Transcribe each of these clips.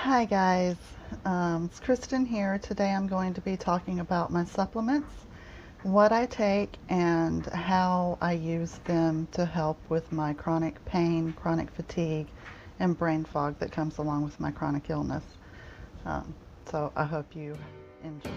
Hi guys, it's Kristen here. Today I'm going to be talking about my supplements, what I take, and how I use them to help with my chronic pain, chronic fatigue, and brain fog that comes along with my chronic illness. Um, so I hope you enjoy.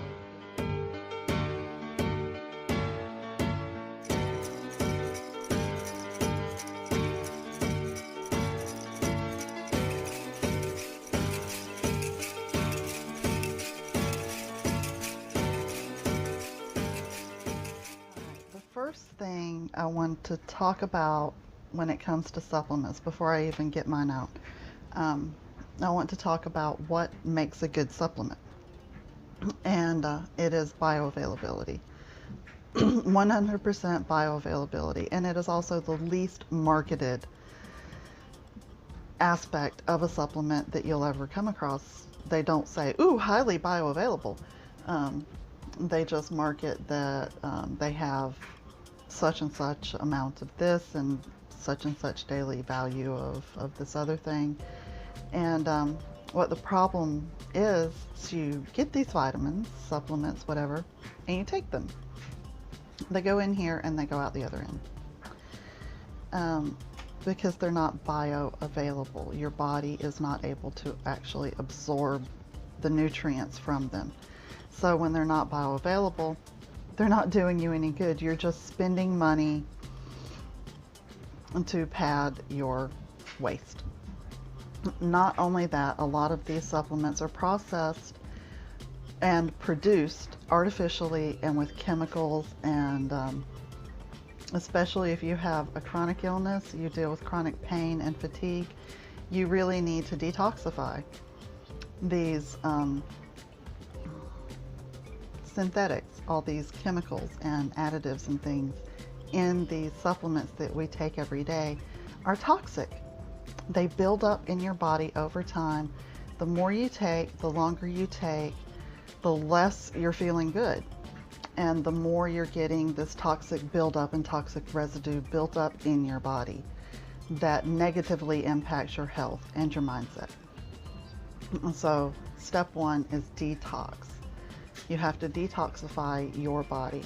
The first thing I want to talk about when it comes to supplements, before I even get mine out, um, I want to talk about what makes a good supplement, and it is bioavailability. 100% bioavailability, and it is also the least marketed aspect of a supplement that you'll ever come across. They don't say, ooh, highly bioavailable. Um, they just market that they have such and such amount of this and such daily value of this other thing. And what the problem is you get these vitamins, supplements, whatever, and you take them. They go in here and they go out the other end. Because they're not bioavailable. Your body is not able to actually absorb the nutrients from them. So when they're not bioavailable, they're not doing you any good. You're just spending money to pad your waste. Not only that, a lot of these supplements are processed and produced artificially and with chemicals, and especially if you have a chronic illness, you deal with chronic pain and fatigue, you really need to detoxify these synthetics, all these chemicals and additives and things in these supplements that we take every day are toxic. They build up in your body over time. The more you take, the longer you take, the less you're feeling good. And the more you're getting this toxic buildup and toxic residue built up in your body that negatively impacts your health and your mindset. So step one is detox. You have to detoxify your body.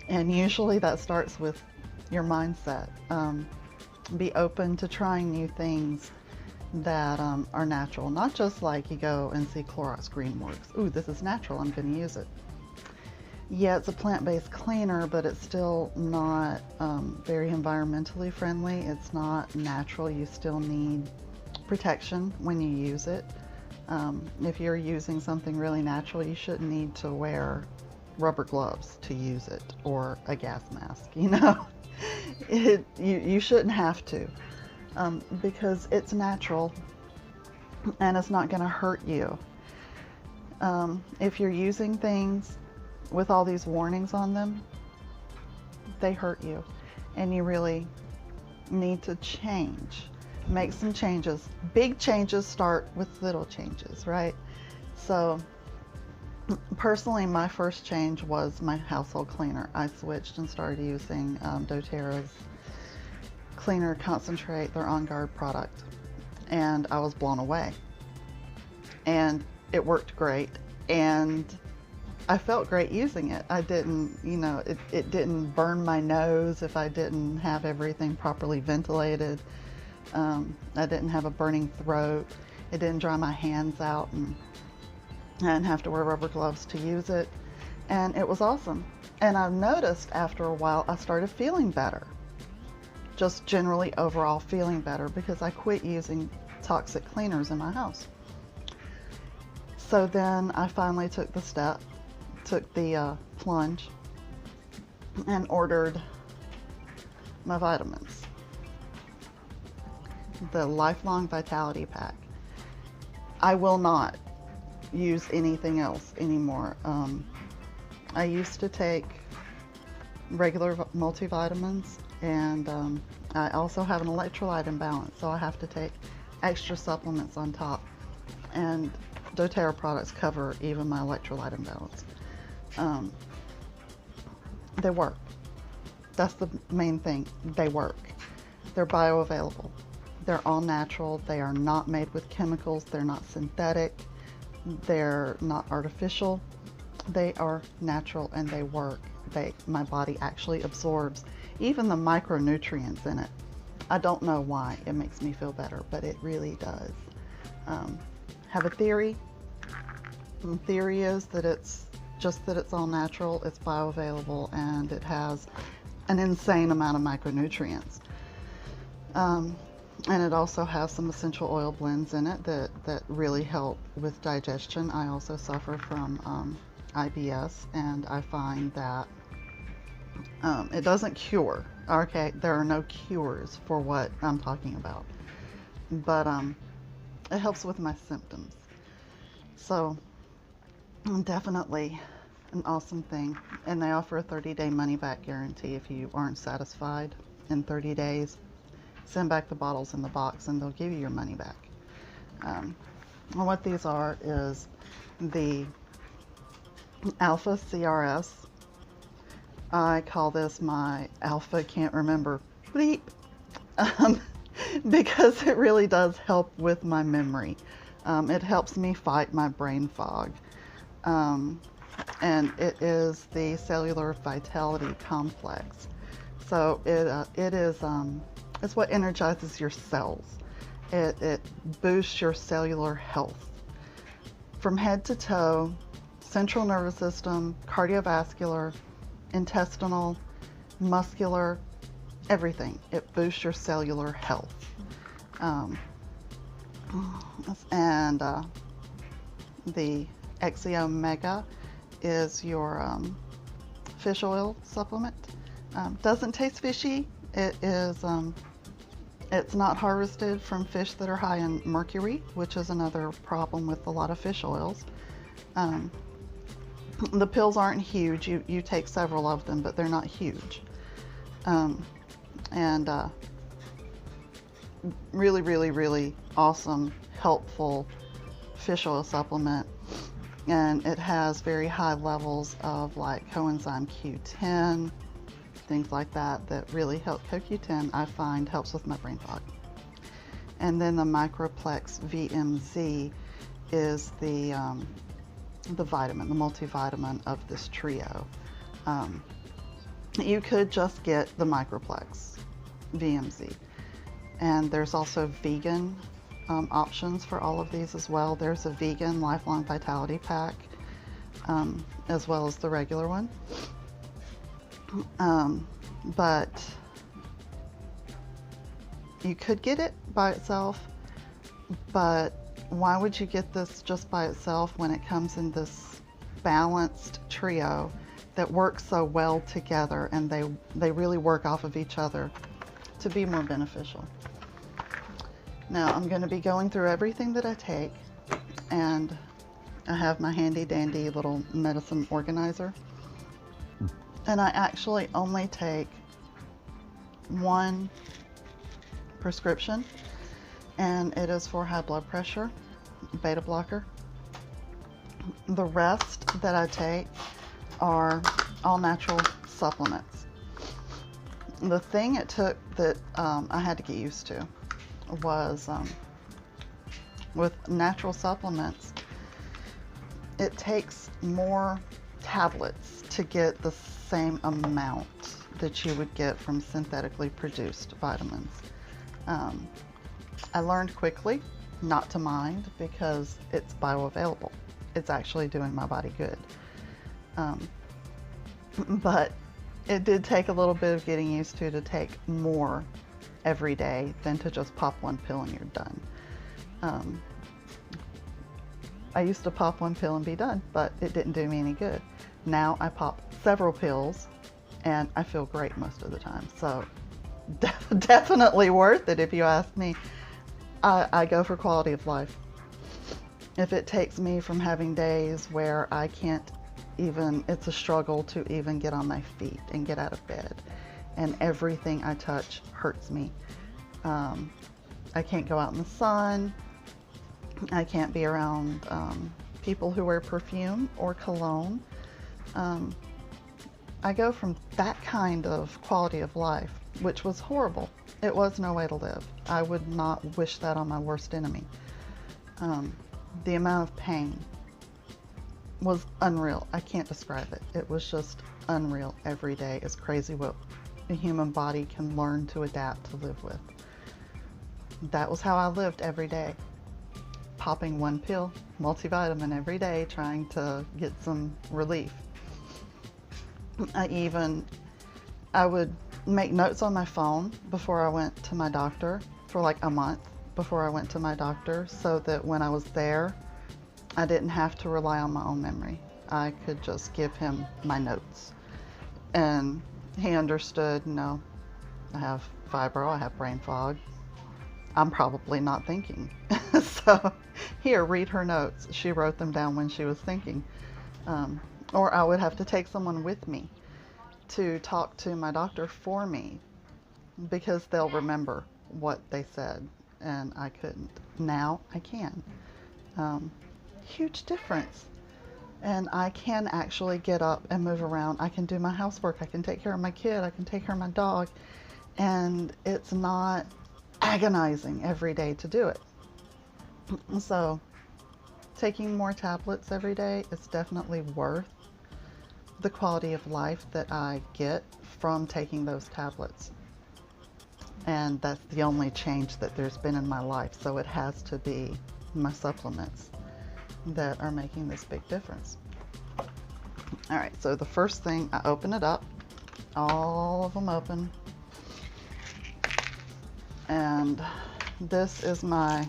And usually that starts with your mindset. Be open to trying new things that are natural. Not just like you go and see Clorox Green works. Ooh, this is natural, I'm going to use it. Yeah, it's a plant-based cleaner, but it's still not very environmentally friendly. It's not natural. You still need protection when you use it. If you're using something really natural, you shouldn't need to wear rubber gloves to use it, or a gas mask, you know. You shouldn't have to, because it's natural and it's not going to hurt you. If you're using things with all these warnings on them, they hurt you, and you really need to change. Make some changes. Big changes start with little changes, right? So personally, my first change was my household cleaner. I switched and started using doTERRA's cleaner concentrate, their On Guard product, and I was blown away. And it worked great, and I felt great using it. I didn't, you know, it didn't burn my nose if I didn't have everything properly ventilated. I didn't have a burning throat. It didn't dry my hands out, and I didn't have to wear rubber gloves to use it. And it was awesome. And I've noticed after a while I started feeling better. Just generally overall feeling better, because I quit using toxic cleaners in my house. So then I finally took the step, took the plunge, and ordered my vitamins. The Lifelong Vitality Pack. I will not use anything else anymore. I used to take regular multivitamins, and I also have an electrolyte imbalance, so I have to take extra supplements on top. And doTERRA products cover even my electrolyte imbalance. They work. That's the main thing. They work. They're bioavailable. They're all natural. They are not made with chemicals. They're not synthetic. They're not artificial. They are natural and they work. My body actually absorbs even the micronutrients in it. I don't know why. It makes me feel better, but it really does. Have a theory. The theory is that it's all natural, it's bioavailable, and it has an insane amount of micronutrients. And it also has some essential oil blends in it that really help with digestion. I also suffer from IBS, and I find that it doesn't cure. Okay, there are no cures for what I'm talking about, but it helps with my symptoms. So definitely an awesome thing. And they offer a 30-day money-back guarantee. If you aren't satisfied in 30 days, send back the bottles in the box and they'll give you your money back. And what these are is the Alpha CRS. I call this my Alpha can't remember bleep, because it really does help with my memory. It helps me fight my brain fog. And it is the cellular vitality complex. So it's what energizes your cells. It boosts your cellular health from head to toe, central nervous system, cardiovascular, intestinal, muscular, everything. It boosts your cellular health. And the XE Omega is your fish oil supplement. Doesn't taste fishy. It is it's not harvested from fish that are high in mercury, which is another problem with a lot of fish oils. The pills aren't huge. You take several of them, but they're not huge. And really, really, really awesome, helpful fish oil supplement. And it has very high levels of like coenzyme Q10, things like that really help. CoQ10 I find helps with my brain fog. And then the Microplex VMZ is the vitamin, the multivitamin of this trio. You could just get the Microplex VMZ, and there's also vegan options for all of these as well. There's a vegan lifelong vitality pack, as well as the regular one. But you could get it by itself, but why would you get this just by itself when it comes in this balanced trio that works so well together, and they really work off of each other to be more beneficial. Now I'm going to be going through everything that I take, and I have my handy dandy little medicine organizer, and I actually only take one prescription, and it is for high blood pressure, beta blocker. The rest that I take are all natural supplements. The thing it took that I had to get used to was with natural supplements, it takes more tablets to get the same amount that you would get from synthetically produced vitamins. I learned quickly not to mind because it's bioavailable. It's actually doing my body good. But it did take a little bit of getting used to take more every day than to just pop one pill and you're done. I used to pop one pill and be done, but it didn't do me any good. Now I pop several pills and I feel great most of the time. So definitely worth it if you ask me. I go for quality of life. If it takes me from having days where I can't even, it's a struggle to even get on my feet and get out of bed, and everything I touch hurts me. I can't go out in the sun. I can't be around people who wear perfume or cologne. I go from that kind of quality of life, which was horrible It was no way to live. I would not wish that on my worst enemy. The amount of pain was unreal. I can't describe it. It was just unreal every day. It's crazy what the human body can learn to adapt to live with. That was how I lived every day. Popping one pill, multivitamin every day, trying to get some relief. I would make notes on my phone before I went to my doctor for like a month before I went to my doctor, so that when I was there, I didn't have to rely on my own memory. I could just give him my notes. And he understood, no, I have fibro, I have brain fog. I'm probably not thinking. So here, read her notes. She wrote them down when she was thinking. Or I would have to take someone with me to talk to my doctor for me, because they'll remember what they said, and I couldn't. Now I can. Huge difference. And I can actually get up and move around. I can do my housework. I can take care of my kid. I can take care of my dog. And it's not agonizing every day to do it. So taking more tablets every day is definitely worth the quality of life that I get from taking those tablets. And that's the only change that there's been in my life. So it has to be my supplements that are making this big difference. All right, so the first thing, I open it up, all of them open. And this is my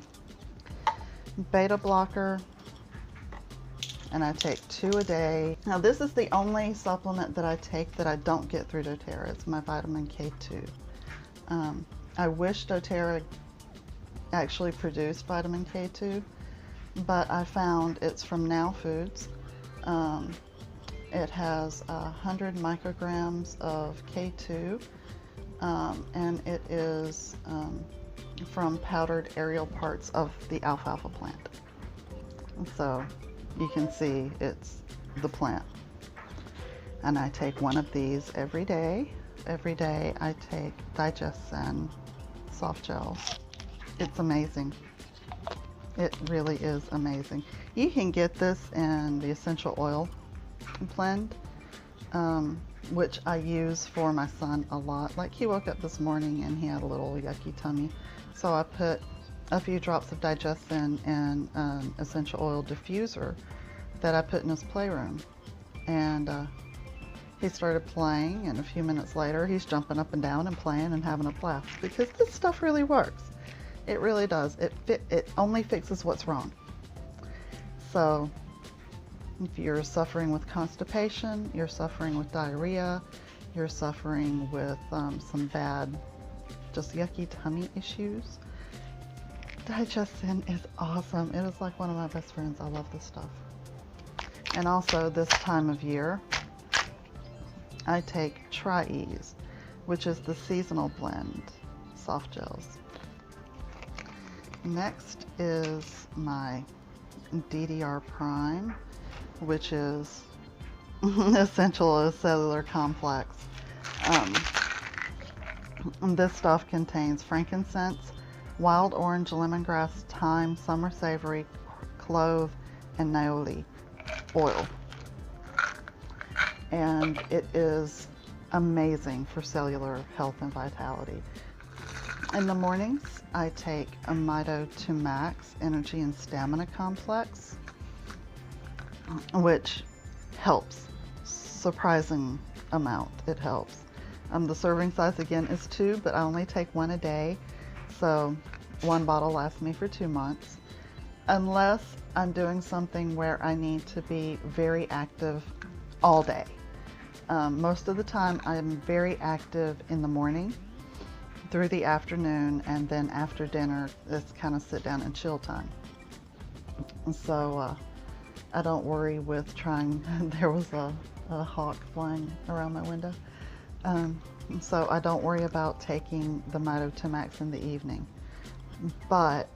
beta blocker, and I take 2 a day. Now this is the only supplement that I take that I don't get through doTERRA. It's my vitamin K2. I wish doTERRA actually produced vitamin K2, but I found it's from Now Foods. It has 100 micrograms of K2, and it is from powdered aerial parts of the alfalfa plant. So you can see it's the plant. And I take 1 of these every day. Every day I take Digestin soft gels. It's amazing. It really is amazing. You can get this in the essential oil blend, which I use for my son a lot. Like, he woke up this morning and he had a little yucky tummy, so I put a few drops of Digestin in an essential oil diffuser that I put in his playroom. And he started playing, and a few minutes later he's jumping up and down and playing and having a blast, because this stuff really works. It really does. It only fixes what's wrong. So if you're suffering with constipation, you're suffering with diarrhea, you're suffering with some bad, just yucky tummy issues, Digestin is awesome. It is like one of my best friends. I love this stuff. And also, this time of year, I take Tri-Ease, which is the seasonal blend soft gels. Next is my DDR Prime, which is essential cellular complex. This stuff contains frankincense, wild orange, lemongrass, thyme, summer savory, clove, and naioli oil. And it is amazing for cellular health and vitality. In the mornings, I take a Mito 2 Max Energy and Stamina Complex, which helps. Surprising amount, it helps. The serving size again is 2, but I only take 1 a day, so 1 bottle lasts me for 2 months. Unless I'm doing something where I need to be very active all day. Most of the time I'm very active in the morning through the afternoon, and then after dinner it's kind of sit down and chill time. So I don't worry with trying. There was a hawk flying around my window. So I don't worry about taking the Mito 2 Max in the evening. But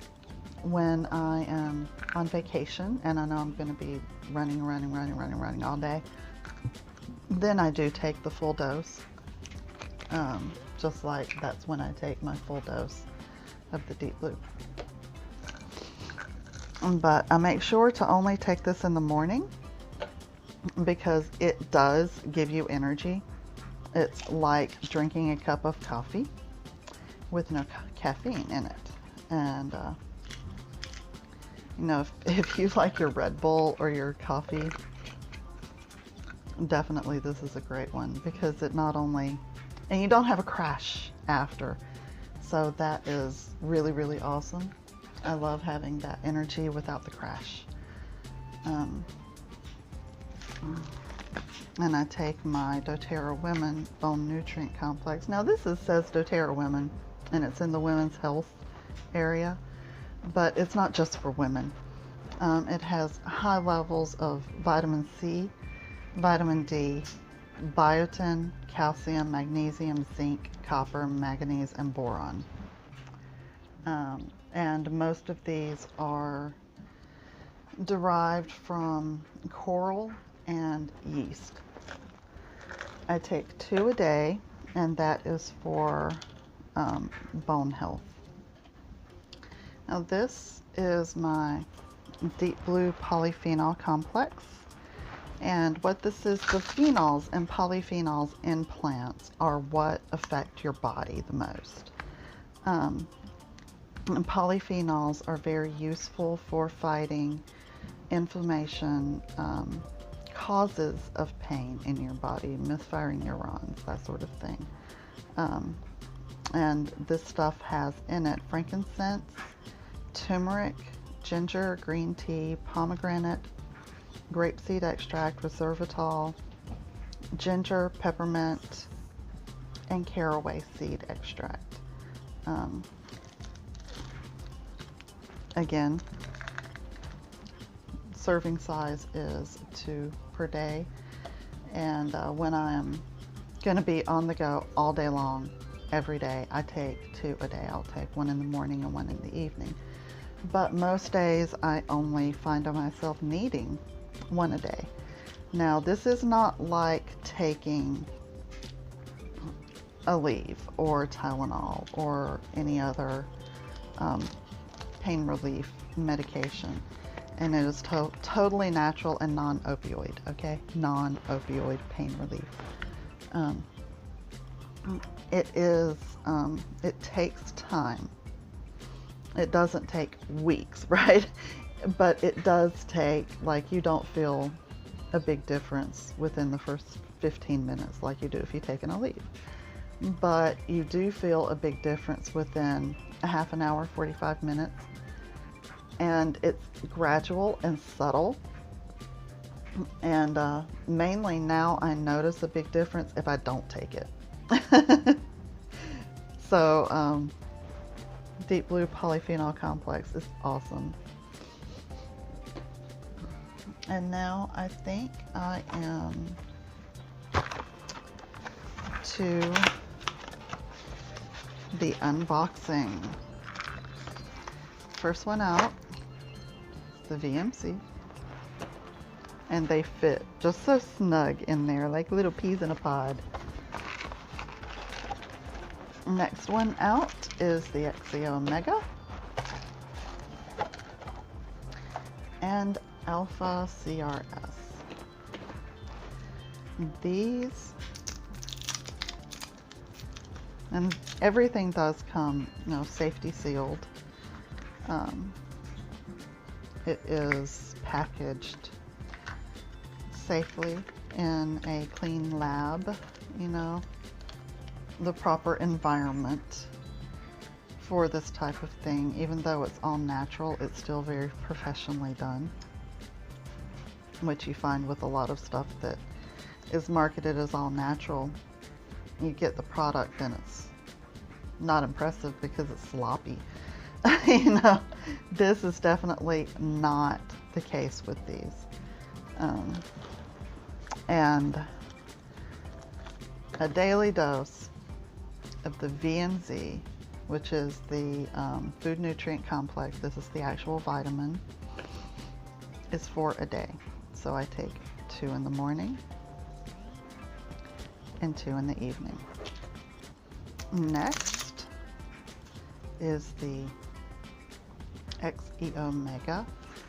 when I am on vacation and I know I'm going to be running all day, then I do take the full dose. just like that's when I take my full dose of the Deep Blue. But I make sure to only take this in the morning because it does give you energy. It's like drinking a cup of coffee with no caffeine in it. And you know, if you like your Red Bull or your coffee, definitely this is a great one because it not only, and you don't have a crash after. So that is really, really awesome. I love having that energy without the crash. And I take my doTERRA Women Bone Nutrient Complex. Now this says doTERRA Women, and it's in the women's health area, but it's not just for women. It has high levels of vitamin C, vitamin D, biotin, calcium, magnesium, zinc, copper, manganese, and boron. And most of these are derived from coral and yeast. I take 2 a day, and that is for bone health. Now this is my Deep Blue Polyphenol Complex. And what this is, the phenols and polyphenols in plants are what affect your body the most. And polyphenols are very useful for fighting inflammation, causes of pain in your body, misfiring neurons, that sort of thing. And this stuff has in it frankincense, turmeric, ginger, green tea, pomegranate, grapeseed extract, resveratrol, ginger, peppermint, and caraway seed extract. Again, serving size is 2 per day, and when I am going to be on the go all day long, every day, I take 2 a day. I'll take 1 in the morning and 1 in the evening. But most days I only find myself needing 1 a day. Now this is not like taking Aleve or Tylenol or any other pain relief medication, and it is totally natural and non-opioid. Okay, non-opioid pain relief. It takes time. It doesn't take weeks, right? But it does take, like, you don't feel a big difference within the first 15 minutes like you do if you take an Aleve. But you do feel a big difference within a half an hour, 45 minutes. And it's gradual and subtle. And mainly now I notice a big difference if I don't take it. So Deep Blue Polyphenol Complex is awesome. And now I think I am to the unboxing. First one out, the VMC. And they fit just so snug in there, like little peas in a pod. Next one out is the XEO Omega and Alpha CRS. These, and everything does come, you know, safety sealed. It is packaged safely in a clean lab, you know, the proper environment for this type of thing. Even though it's all natural, it's still very professionally done, which you find with a lot of stuff that is marketed as all natural. You get the product and it's not impressive because it's sloppy. You know, this is definitely not the case with these. And a daily dose of the VNZ, which is the food nutrient complex, this is the actual vitamin, is for a day. So I take 2 in the morning and 2 in the evening. Next is the XE Omega.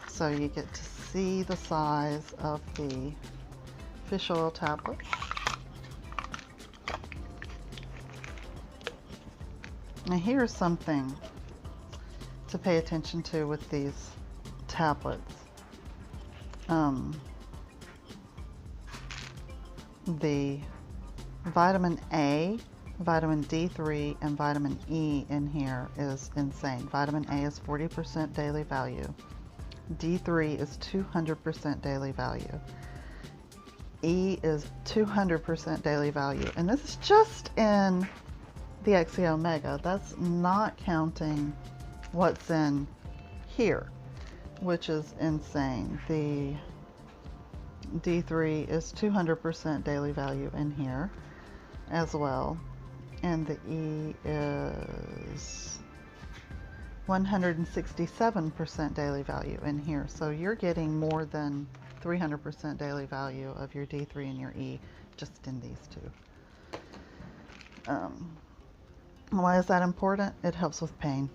So you get to see the size of the fish oil tablet. Now here's something to pay attention to with these tablets. The vitamin A, vitamin D3, and vitamin E in here is insane. Vitamin A is 40% daily value. D3 is 200% daily value. E is 200% daily value. And this is just in the XE Omega. That's not counting what's in here, which is insane. The D3 is 200% daily value in here as well. And the E is 167% daily value in here. So you're getting more than 300% daily value of your D3 and your E just in these two. Why is that important? It helps with pain.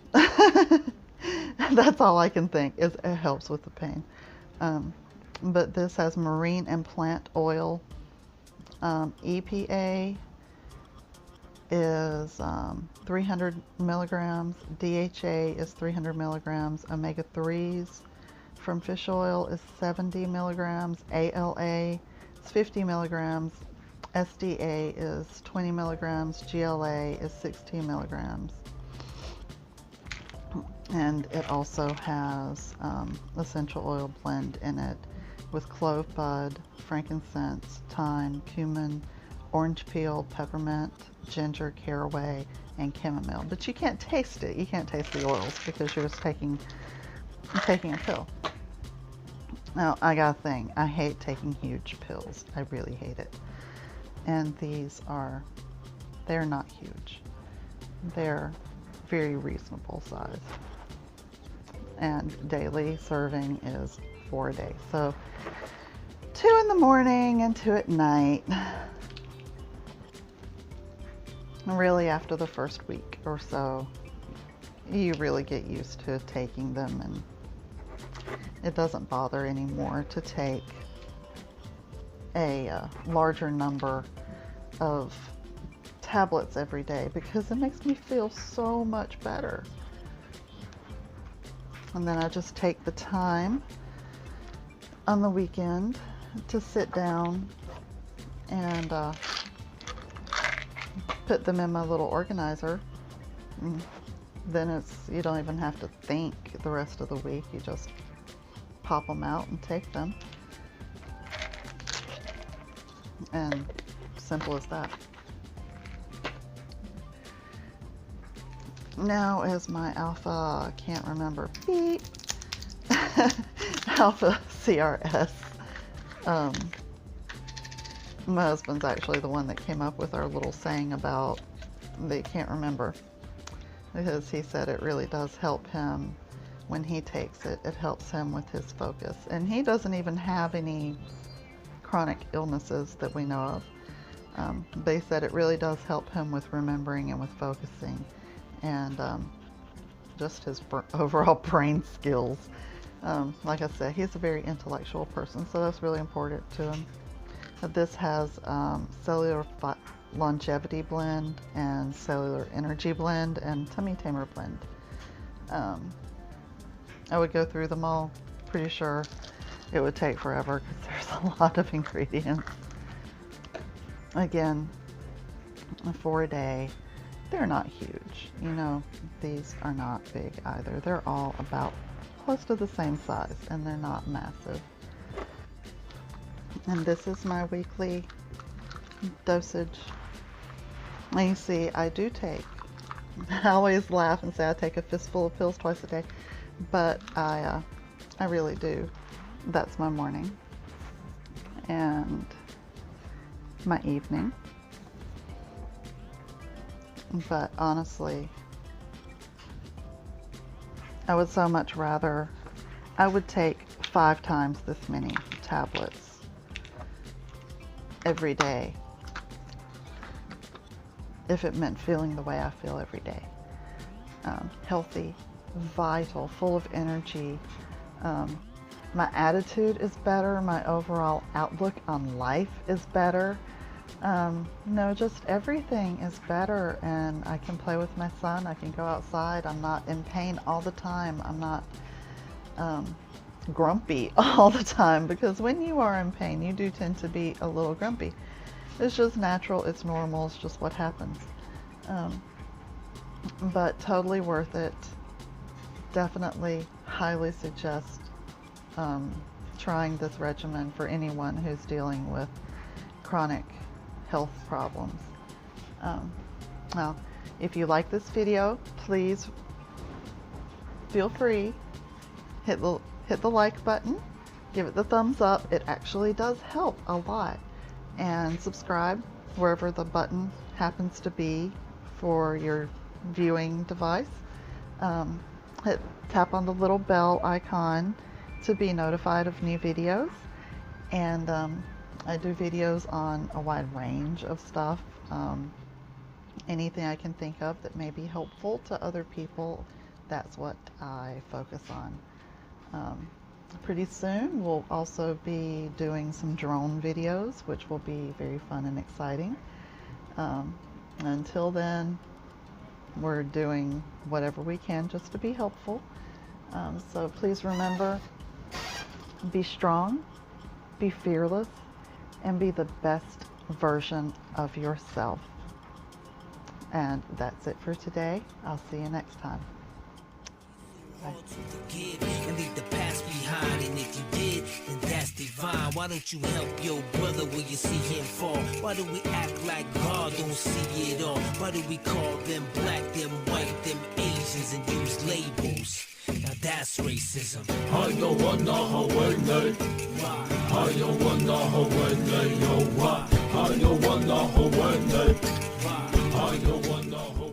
That's all I can think is it helps with the pain. But this has marine and plant oil. EPA is 300 milligrams. DHA is 300 milligrams. Omega-3s from fish oil is 70 milligrams. ALA is 50 milligrams. SDA is 20 milligrams. GLA is 16 milligrams. And it also has essential oil blend in it with clove bud, frankincense, thyme, cumin, orange peel, peppermint, ginger, caraway, and chamomile. But you can't taste it. You can't taste the oils because you're just taking a pill. Now, I got a thing. I hate taking huge pills. I really hate it. And these are, they're not huge. They're very reasonable size. And daily serving is 4 a day. So 2 in the morning and 2 at night. Really, after the first week or so, you really get used to taking them, and it doesn't bother anymore to take a larger number of tablets every day because it makes me feel so much better. And then I just take the time on the weekend to sit down and put them in my little organizer. Then you don't even have to think the rest of the week. You just pop them out and take them. And simple as that. Now is my alpha, I can't remember, beep, alpha CRS. My husband's actually the one that came up with our little saying about they can't remember, because he said it really does help him when he takes it. It helps him with his focus. And he doesn't even have any chronic illnesses that we know of. They said it really does help him with remembering and with focusing. And just his overall brain skills. Like I said, he's a very intellectual person, so that's really important to him. This has cellular longevity blend and cellular energy blend and tummy tamer blend. I would go through them all. Pretty sure it would take forever because there's a lot of ingredients. Again, 4 a day. They're not huge. You know, these are not big either. They're all about close to the same size, and they're not massive. And this is my weekly dosage. And you see, I do take, I always laugh and say I take a fistful of pills twice a day, but I really do. That's my morning and my evening. But honestly, I would so much rather, I would take 5 times this many tablets every day if it meant feeling the way I feel every day. Healthy, vital, full of energy. My attitude is better. My overall outlook on life is better. No, just everything is better, and I can play with my son. I can go outside. I'm not in pain all the time. I'm not grumpy all the time, because when you are in pain, you do tend to be a little grumpy. It's just natural. It's normal. It's just what happens. But totally worth it. Definitely highly suggest trying this regimen for anyone who's dealing with chronic health problems. Now, if you like this video, please feel free, hit the like button, give it the thumbs up. It actually does help a lot. And subscribe wherever the button happens to be for your viewing device. Tap on the little bell icon to be notified of new videos. And I do videos on a wide range of stuff. Anything I can think of that may be helpful to other people, that's what I focus on. Pretty soon we'll also be doing some drone videos, which will be very fun and exciting. Until then, we're doing whatever we can just to be helpful. So please remember, be strong, be fearless, and be the best version of yourself. And that's it for today. I'll see you next time. Bye. And leave the past behind, and if you did, then that's divine. Why don't you help your brother when you see him fall? Why do we act like God don't see it all? Why do we call them black, them white, them Asians, and use labels? Now that's racism. I don't wanna Hawaii. Why? I don't wanna Hawaii. Why? I don't wanna Hawaii. Why? I don't wanna Hawaii.